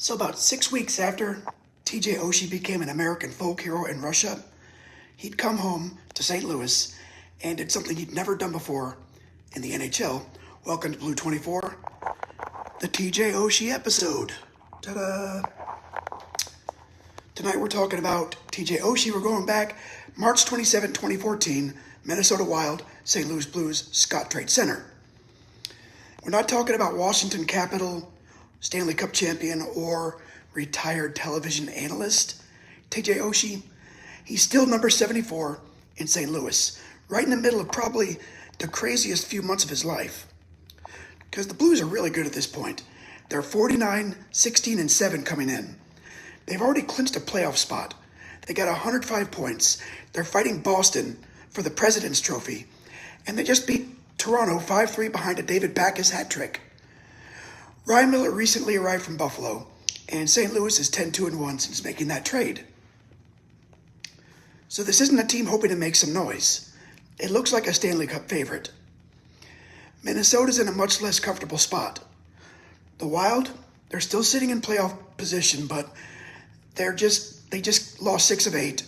So about 6 weeks after TJ Oshie became an American folk hero in Russia, he'd come home to St. Louis and did something he'd never done before in the NHL. Welcome to Blue 24, the TJ Oshie episode. Ta-da! Tonight we're talking about TJ Oshie. We're going back March 27, 2014, Minnesota Wild, St. Louis Blues, Scott Trade Center. We're not talking about Washington Capital, Stanley Cup champion, or retired television analyst. TJ Oshie, he's still number 74 in St. Louis, right in the middle of probably the craziest few months of his life. Because the Blues are really good at this point. They're 49, 16, and 7 coming in. They've already clinched a playoff spot. They got 105 points. They're fighting Boston for the President's Trophy. And they just beat Toronto 5-3 behind a David Backes hat trick. Ryan Miller recently arrived from Buffalo, and St. Louis is 10-2-1 since making that trade. So this isn't a team hoping to make some noise. It looks like a Stanley Cup favorite. Minnesota's in a much less comfortable spot. The Wild, they're still sitting in playoff position, but they just lost 6 of 8,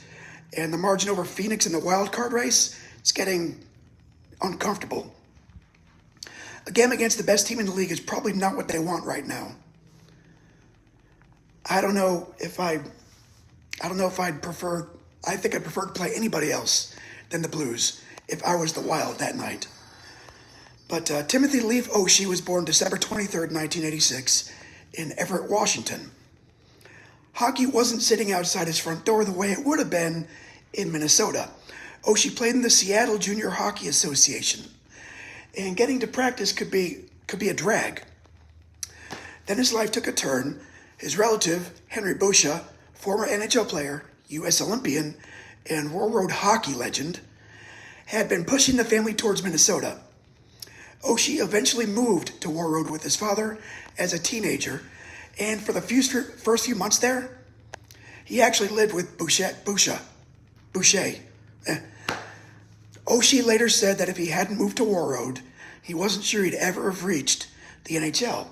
and the margin over Phoenix in the wild card race is getting uncomfortable. A game against the best team in the league is probably not what they want right now. I think I'd prefer to play anybody else than the Blues if I was the Wild that night. But Timothy Leaf Oshie was born December 23rd, 1986 in Everett, Washington. Hockey wasn't sitting outside his front door the way it would have been in Minnesota. Oshie played in the Seattle Junior Hockey Association, and getting to practice could be a drag. Then his life took a turn. His relative, Henry Boucha, former NHL player, U.S. Olympian, and railroad hockey legend, had been pushing the family towards Minnesota. Oshie eventually moved to Warroad with his father as a teenager, and for the first few months there, he actually lived with Boucher. Oshie later said that if he hadn't moved to Warroad, he wasn't sure he'd ever have reached the NHL.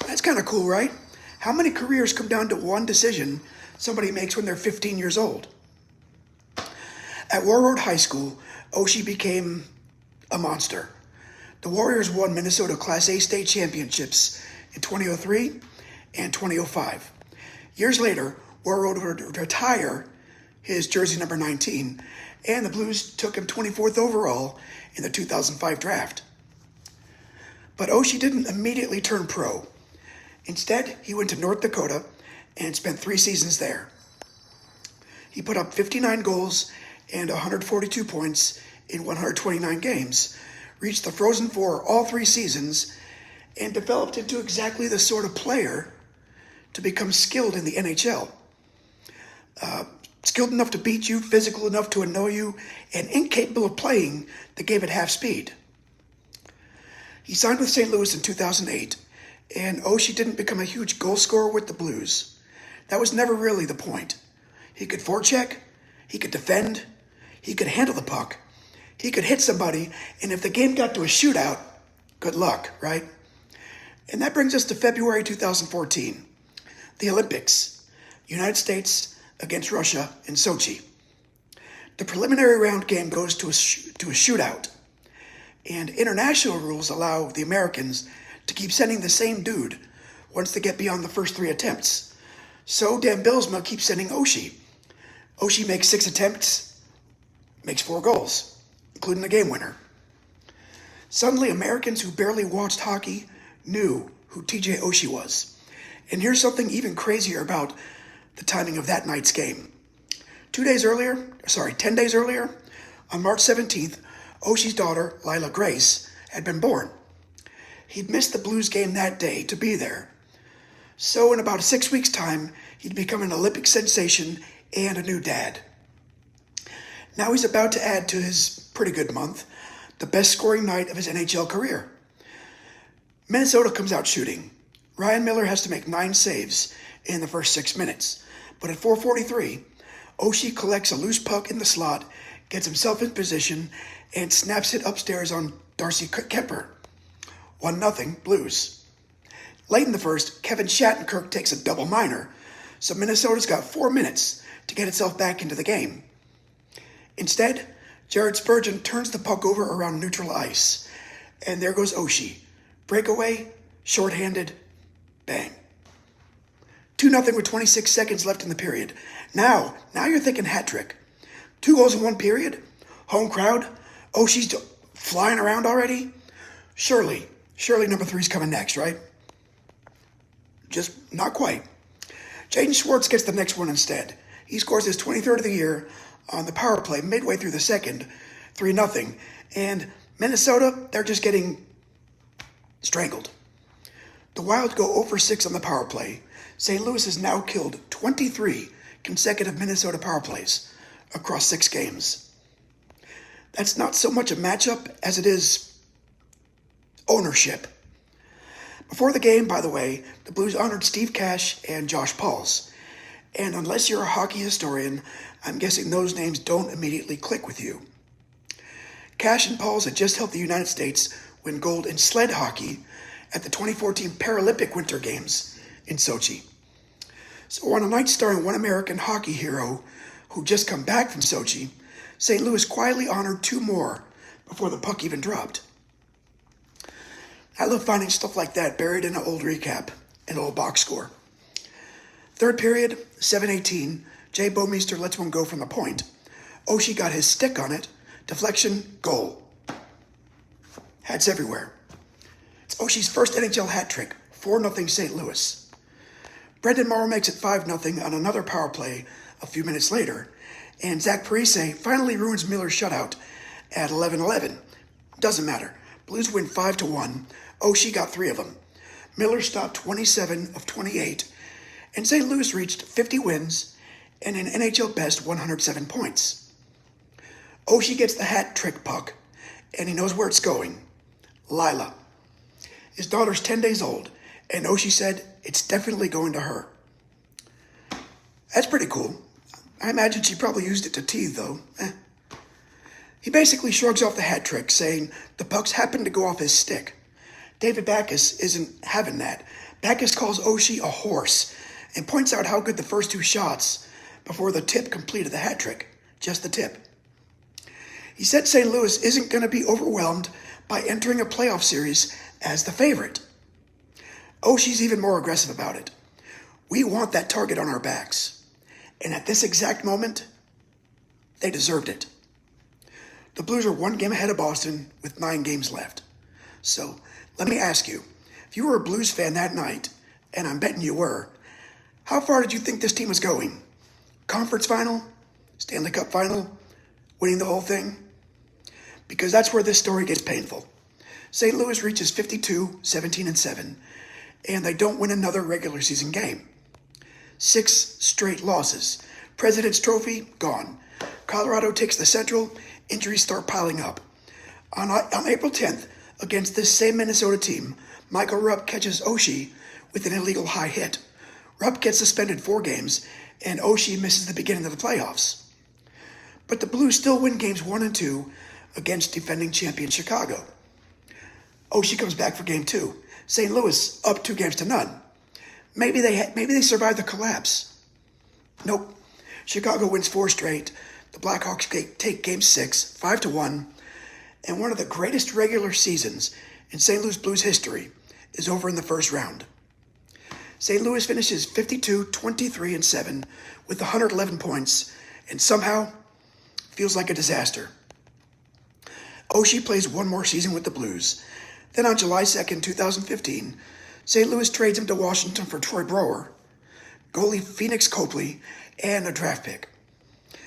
That's kind of cool, right? How many careers come down to one decision somebody makes when they're 15 years old? At Warroad High School, Oshie became a monster. The Warriors won Minnesota Class A state championships in 2003 and 2005. Years later, Warroad would retire his jersey number 19, and the Blues took him 24th overall in the 2005 draft. But Oshie didn't immediately turn pro. Instead, he went to North Dakota and spent 3 seasons there. He put up 59 goals and 142 points in 129 games, reached the Frozen Four all 3 seasons, and developed into exactly the sort of player to become skilled in the NHL. Skilled enough to beat you, physical enough to annoy you, and incapable of playing the game at half speed. He signed with St. Louis in 2008, and Oshie didn't become a huge goal scorer with the Blues. That was never really the point. He could forecheck, he could defend, he could handle the puck, he could hit somebody, and if the game got to a shootout, good luck, right? And that brings us to February 2014, the Olympics, United States against Russia in Sochi. The preliminary round game goes to a shootout, and international rules allow the Americans to keep sending the same dude once they get beyond the first 3 attempts. So Dan Bylsma keeps sending Oshie. Oshie makes 6 attempts, makes 4 goals, including the game winner. Suddenly, Americans who barely watched hockey knew who TJ Oshie was. And here's something even crazier about the timing of that night's game. 10 days earlier, on March 17th, Oshie's daughter, Lila Grace, had been born. He'd missed the Blues game that day to be there. So in about 6 weeks' time, he'd become an Olympic sensation and a new dad. Now he's about to add to his pretty good month the best scoring night of his NHL career. Minnesota comes out shooting. Ryan Miller has to make 9 saves in the first 6 minutes. But at 4:43, Oshie collects a loose puck in the slot, gets himself in position, and snaps it upstairs on Darcy Kemper. 1-0 Blues. Late in the first, Kevin Shattenkirk takes a double minor, so Minnesota's got 4 minutes to get itself back into the game. Instead, Jared Spurgeon turns the puck over around neutral ice, and there goes Oshie. Breakaway, shorthanded, bang. 2-0 with 26 seconds left in the period. Now you're thinking hat trick. 2 goals in 1 period? Home crowd? Oshie's flying around already? Surely number 3's coming next, right? Just not quite. Jaden Schwartz gets the next one instead. He scores his 23rd of the year on the power play midway through the second, 3-0. And Minnesota, they're just getting strangled. The Wild go 0-for-6 on the power play. St. Louis has now killed 23 consecutive Minnesota power plays across 6 games. That's not so much a matchup as it is ownership. Before the game, by the way, the Blues honored Steve Cash and Josh Pauls. And unless you're a hockey historian, I'm guessing those names don't immediately click with you. Cash and Pauls had just helped the United States win gold in sled hockey at the 2014 Paralympic Winter Games in Sochi. So on a night starring one American hockey hero who just come back from Sochi, St. Louis quietly honored 2 more before the puck even dropped. I love finding stuff like that buried in an old recap, an old box score. Third period, 7:18, Jay Bouwmeester lets one go from the point. Oshie got his stick on it, deflection, goal. Hats everywhere. It's Oshie's first NHL hat trick, 4-0 St. Louis. Brendan Morrow makes it 5-0 on another power play a few minutes later, and Zach Parise finally ruins Miller's shutout at 11-11. Doesn't matter. Blues win 5-1. Oshie got 3 of them. Miller stopped 27 of 28, and St. Louis reached 50 wins and an NHL best 107 points. Oshie gets the hat trick puck, and he knows where it's going. Lila. His daughter's 10 days old, and Oshie said it's definitely going to her. That's pretty cool. I imagine she probably used it to teeth, though. He basically shrugs off the hat trick, saying the pucks happened to go off his stick. David Backes isn't having that. Backes calls Oshie a horse and points out how good the first 2 shots before the tip completed the hat trick. Just the tip. He said St. Louis isn't going to be overwhelmed by entering a playoff series as the favorite. Oshie's even more aggressive about it. We want that target on our backs. And at this exact moment, they deserved it. The Blues are 1 game ahead of Boston with 9 games left. So, let me ask you, if you were a Blues fan that night, and I'm betting you were, how far did you think this team was going? Conference final? Stanley Cup final? Winning the whole thing? Because that's where this story gets painful. St. Louis reaches 52, 17-7, and they don't win another regular season game. 6 straight losses. President's Trophy, gone. Colorado takes the Central. Injuries start piling up. On April 10th, against this same Minnesota team, Michael Rupp catches Oshie with an illegal high hit. Rupp gets suspended 4 games, and Oshie misses the beginning of the playoffs. But the Blues still win games 1 and 2 against defending champion Chicago. Oshie comes back for game 2. St. Louis up 2-0. Maybe they survive the collapse. Nope. Chicago wins 4 straight. The Blackhawks take game 6, 5-1, and one of the greatest regular seasons in St. Louis Blues history is over in the first round. St. Louis finishes 52-23-7 with 111 points, and somehow feels like a disaster. Oshie plays 1 more season with the Blues. Then on July 2nd, 2015, St. Louis trades him to Washington for Troy Brower, goalie Phoenix Copley, and a draft pick.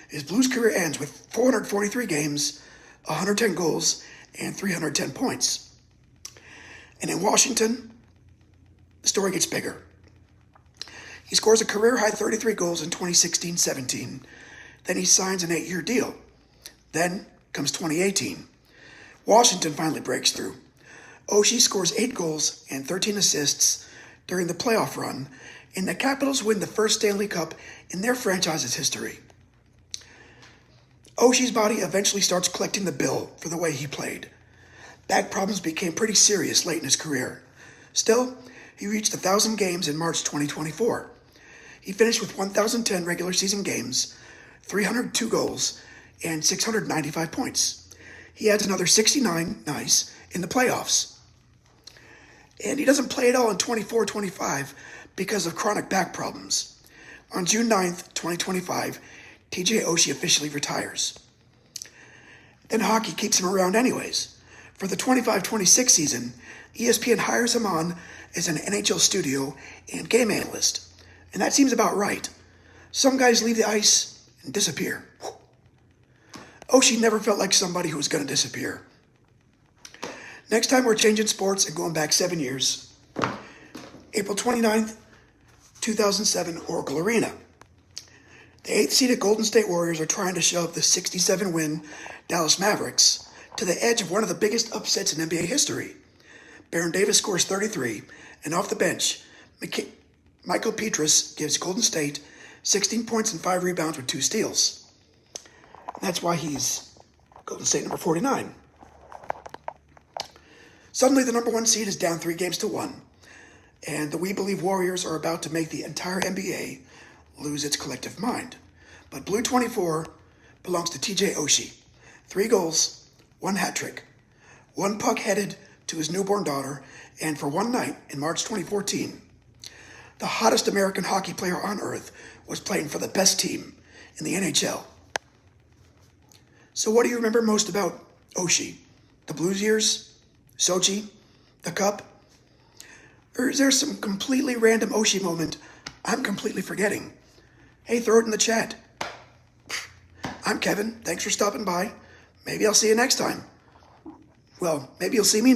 His Blues career ends with 443 games, 110 goals, and 310 points. And in Washington, the story gets bigger. He scores a career-high 33 goals in 2016-17. Then he signs an 8-year deal. Then comes 2018. Washington finally breaks through. Oshie scores 8 goals and 13 assists during the playoff run, and the Capitals win the first Stanley Cup in their franchise's history. Oshie's body eventually starts collecting the bill for the way he played. Back problems became pretty serious late in his career. Still, He reached 1,000 games in March 2024. He finished with 1,010 regular season games, 302 goals, and 695 points. He adds another 69 nice in the playoffs. And he doesn't play at all in 24-25 because of chronic back problems. On June 9th, 2025, TJ Oshie officially retires. Then hockey keeps him around anyways. For the 25-26 season, ESPN hires him on as an NHL studio and game analyst. And that seems about right. Some guys leave the ice and disappear. Oshie never felt like somebody who was going to disappear. Next time we're changing sports and going back 7 years. April 29th, 2007, Oracle Arena. The 8th seeded Golden State Warriors are trying to shove the 67-win Dallas Mavericks to the edge of one of the biggest upsets in NBA history. Baron Davis scores 33, and off the bench, Michael Petrus gives Golden State 16 points and 5 rebounds with 2 steals. That's why he's Golden State number 49. Suddenly, the number 1 seed is down 3 games to 1, and the We Believe Warriors are about to make the entire NBA lose its collective mind. But Blue 24 belongs to TJ Oshie. 3 goals, 1 hat trick, 1 puck headed to his newborn daughter, and for one night in March 2014, the hottest American hockey player on earth was playing for the best team in the NHL. So what do you remember most about Oshie? The Blues years? Sochi? The Cup? Or is there some completely random Oshie moment I'm completely forgetting? Hey, throw it in the chat. I'm Kevin. Thanks for stopping by. Maybe I'll see you next time. Well, maybe you'll see me next